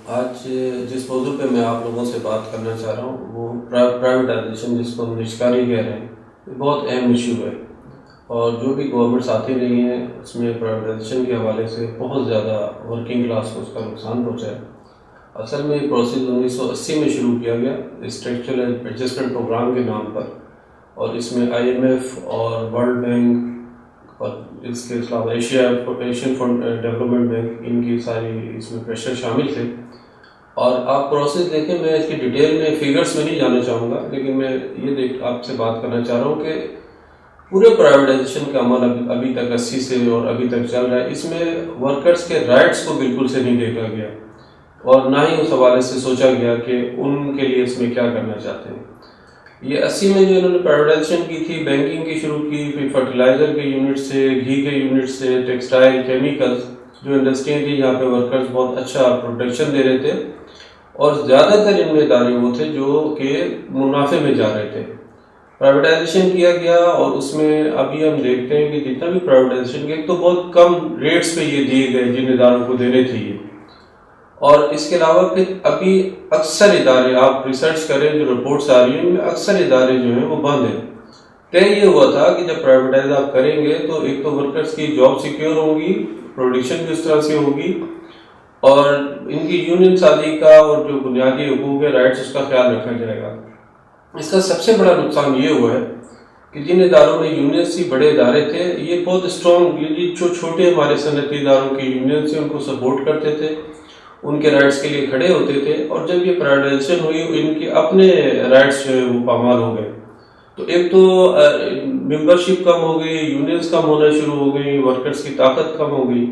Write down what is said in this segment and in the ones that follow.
آج جس موضوع پہ میں آپ لوگوں سے بات کرنا چاہ رہا ہوں وہ پرائیویٹائزیشن، جس کو ہم نجکاری کہہ رہے ہیں، یہ بہت اہم ایشو ہے، اور جو بھی گورنمنٹس آتی رہی ہیں اس میں پرائیویٹائزیشن کے حوالے سے بہت زیادہ ورکنگ کلاس کو اس کا نقصان پہنچا ہے۔ اصل میں یہ پروسیس 1980 میں شروع کیا گیا اسٹرکچرل ایڈجسٹمنٹ پروگرام کے نام پر، اور اس میں IMF اور ورلڈ بینک اور اس کے علاوہ ایشین ڈیولپمنٹ بینک، ان کی ساری اس میں پریشر شامل تھے۔ اور آپ پروسیس دیکھیں، میں اس کی ڈیٹیل میں فیگرز میں نہیں جانا چاہوں گا، لیکن میں یہ آپ سے بات کرنا چاہ رہا ہوں کہ پورے پرائیویٹائزیشن کا عمل ابھی تک 80 سے اور ابھی تک چل رہا ہے۔ اس میں ورکرز کے رائٹس کو بالکل سے نہیں دیکھا گیا، اور نہ ہی اس حوالے سے سوچا گیا کہ ان کے لیے اس میں کیا کرنا چاہتے ہیں۔ یہ 80 میں جو انہوں نے پرائیویٹائزیشن کی تھی، بینکنگ کی شروع کی، پھر فرٹیلائزر کے یونٹ سے، گھی کے یونٹ سے، ٹیکسٹائل، کیمیکلز، جو انڈسٹریاں تھیں جہاں پہ ورکرز بہت اچھا پروڈکشن دے رہے تھے، اور زیادہ تر ان میں ادارے وہ تھے جو کہ منافع میں جا رہے تھے۔ پرائیویٹائزیشن کیا گیا، اور اس میں ابھی ہم دیکھتے ہیں کہ جتنا بھی پرائیویٹائزیشن کیا تو بہت کم ریٹس پہ یہ دیے گئے جن اداروں کو دینے تھے یہ، اور اس کے علاوہ پھر ابھی اکثر ادارے، آپ ریسرچ کریں جو رپورٹس آ رہی ہیں، ان میں اکثر ادارے جو ہیں وہ بند ہیں۔ طے یہ ہوا تھا کہ جب پرائیویٹائز آپ کریں گے تو ایک تو ورکرز کی جاب سیکیور ہوگی، پروڈکشن بھی اس طرح سے ہوگی، اور ان کی یونین سازی کا اور جو بنیادی حقوق ہے، رائٹس، اس کا خیال رکھا جائے گا۔ اس کا سب سے بڑا نقصان یہ ہوا ہے کہ جن اداروں میں یونینز تھی، بڑے ادارے تھے، یہ بہت اسٹرانگ، یہ جو چھوٹے ہمارے صنعتی اداروں کی یونینز تھے ان کو سپورٹ کرتے تھے، ان کے رائٹس کے لیے کھڑے ہوتے تھے، اور جب یہ پرائیویٹائزیشن ہوئی ان کے اپنے رائٹس جو ہے وہ پامال ہو گئے۔ تو ایک تو ممبرشپ کم ہو گئی، یونینز کم ہونا شروع ہو گئی، ورکرز کی طاقت کم ہو گئی،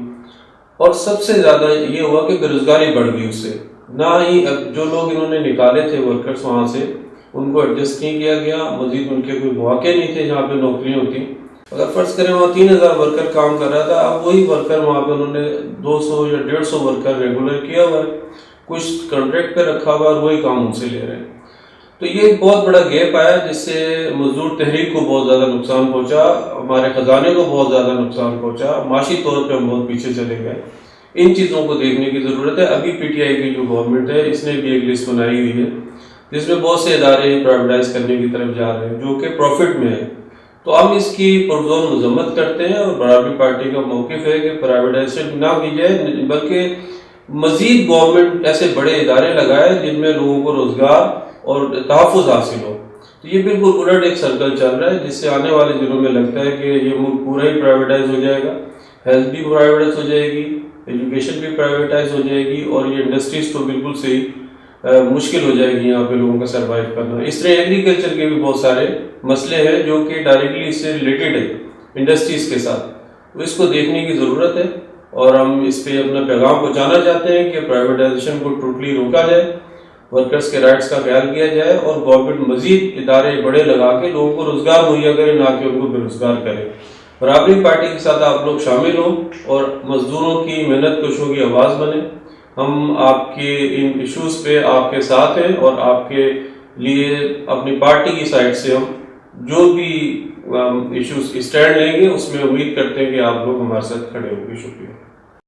اور سب سے زیادہ یہ ہوا کہ بے روزگاری بڑھ گئی اس سے۔ نہ ہی جو لوگ انہوں نے نکالے تھے ورکرز وہاں سے، ان کو ایڈجسٹ نہیں کیا گیا، مزید ان کے کوئی مواقع نہیں تھے جہاں پہ نوکریاں ہوتی۔ اگر فرض کریں وہاں 3000 ورکر کام کر رہا تھا، اب وہی ورکر وہاں پہ انہوں نے 200 یا 150 ورکر ریگولر کیا ہوا ہے، کچھ کنٹریکٹ پہ رکھا ہوا ہے، وہی کام ان سے لے رہے ہیں۔ تو یہ ایک بہت بڑا گیپ آیا جس سے مزدور تحریک کو بہت زیادہ نقصان پہنچا، ہمارے خزانے کو بہت زیادہ نقصان پہنچا، معاشی طور پہ ہم بہت پیچھے چلے گئے۔ ان چیزوں کو دیکھنے کی ضرورت ہے۔ ابھی PTI کی جو گورنمنٹ ہے اس نے بھی ایک لسٹ بنائی ہوئی ہے جس میں بہت سے ادارے پرائیویٹائز کرنے کی طرف جا رہے ہیں جو کہ پروفٹ میں ہے۔ تو ہم اس کی پرزور مذمت کرتے ہیں، اور برابری پارٹی کا موقف ہے کہ پرائیویٹائزیشن نہ کی جائے، بلکہ مزید گورنمنٹ ایسے بڑے ادارے لگائے جن میں لوگوں کو روزگار اور تحفظ حاصل ہو۔ تو یہ بالکل الٹ ایک سرکل چل رہا ہے جس سے آنے والے دنوں میں لگتا ہے کہ یہ ملک پورا ہی پرائیویٹائز ہو جائے گا، ہیلتھ بھی پرائیویٹائز ہو جائے گی، ایجوکیشن بھی پرائیویٹائز ہو جائے گی، اور یہ انڈسٹریز تو بالکل سے مشکل ہو جائے گی یہاں پہ لوگوں کا سروائیو کرنا۔ اس طرح ایگریکلچر کے بھی بہت سارے مسئلے ہیں جو کہ ڈائریکٹلی اس سے ریلیٹڈ ہے انڈسٹریز کے ساتھ، تو اس کو دیکھنے کی ضرورت ہے، اور ہم اس پہ اپنا پیغام پہنچانا چاہتے ہیں کہ پرائیویٹائزیشن کو ٹوٹلی روکا جائے، ورکرز کے رائٹس کا خیال کیا جائے، اور گورنمنٹ مزید ادارے بڑے لگا کے لوگوں کو روزگار مہیا کرے، نہ کہ ان کو بے روزگار کرے۔ برابری پارٹی کے ساتھ آپ لوگ شامل ہوں اور مزدوروں کی محنت کشوں کی آواز بنیں۔ ہم آپ کے ان ایشوز پہ آپ کے ساتھ ہیں، اور آپ کے لیے اپنی پارٹی کی سائڈ سے ہم جو بھی ایشوز اسٹینڈ لیں گے اس میں امید کرتے ہیں کہ آپ لوگ ہمارے ساتھ کھڑے ہوں گے۔ شکریہ۔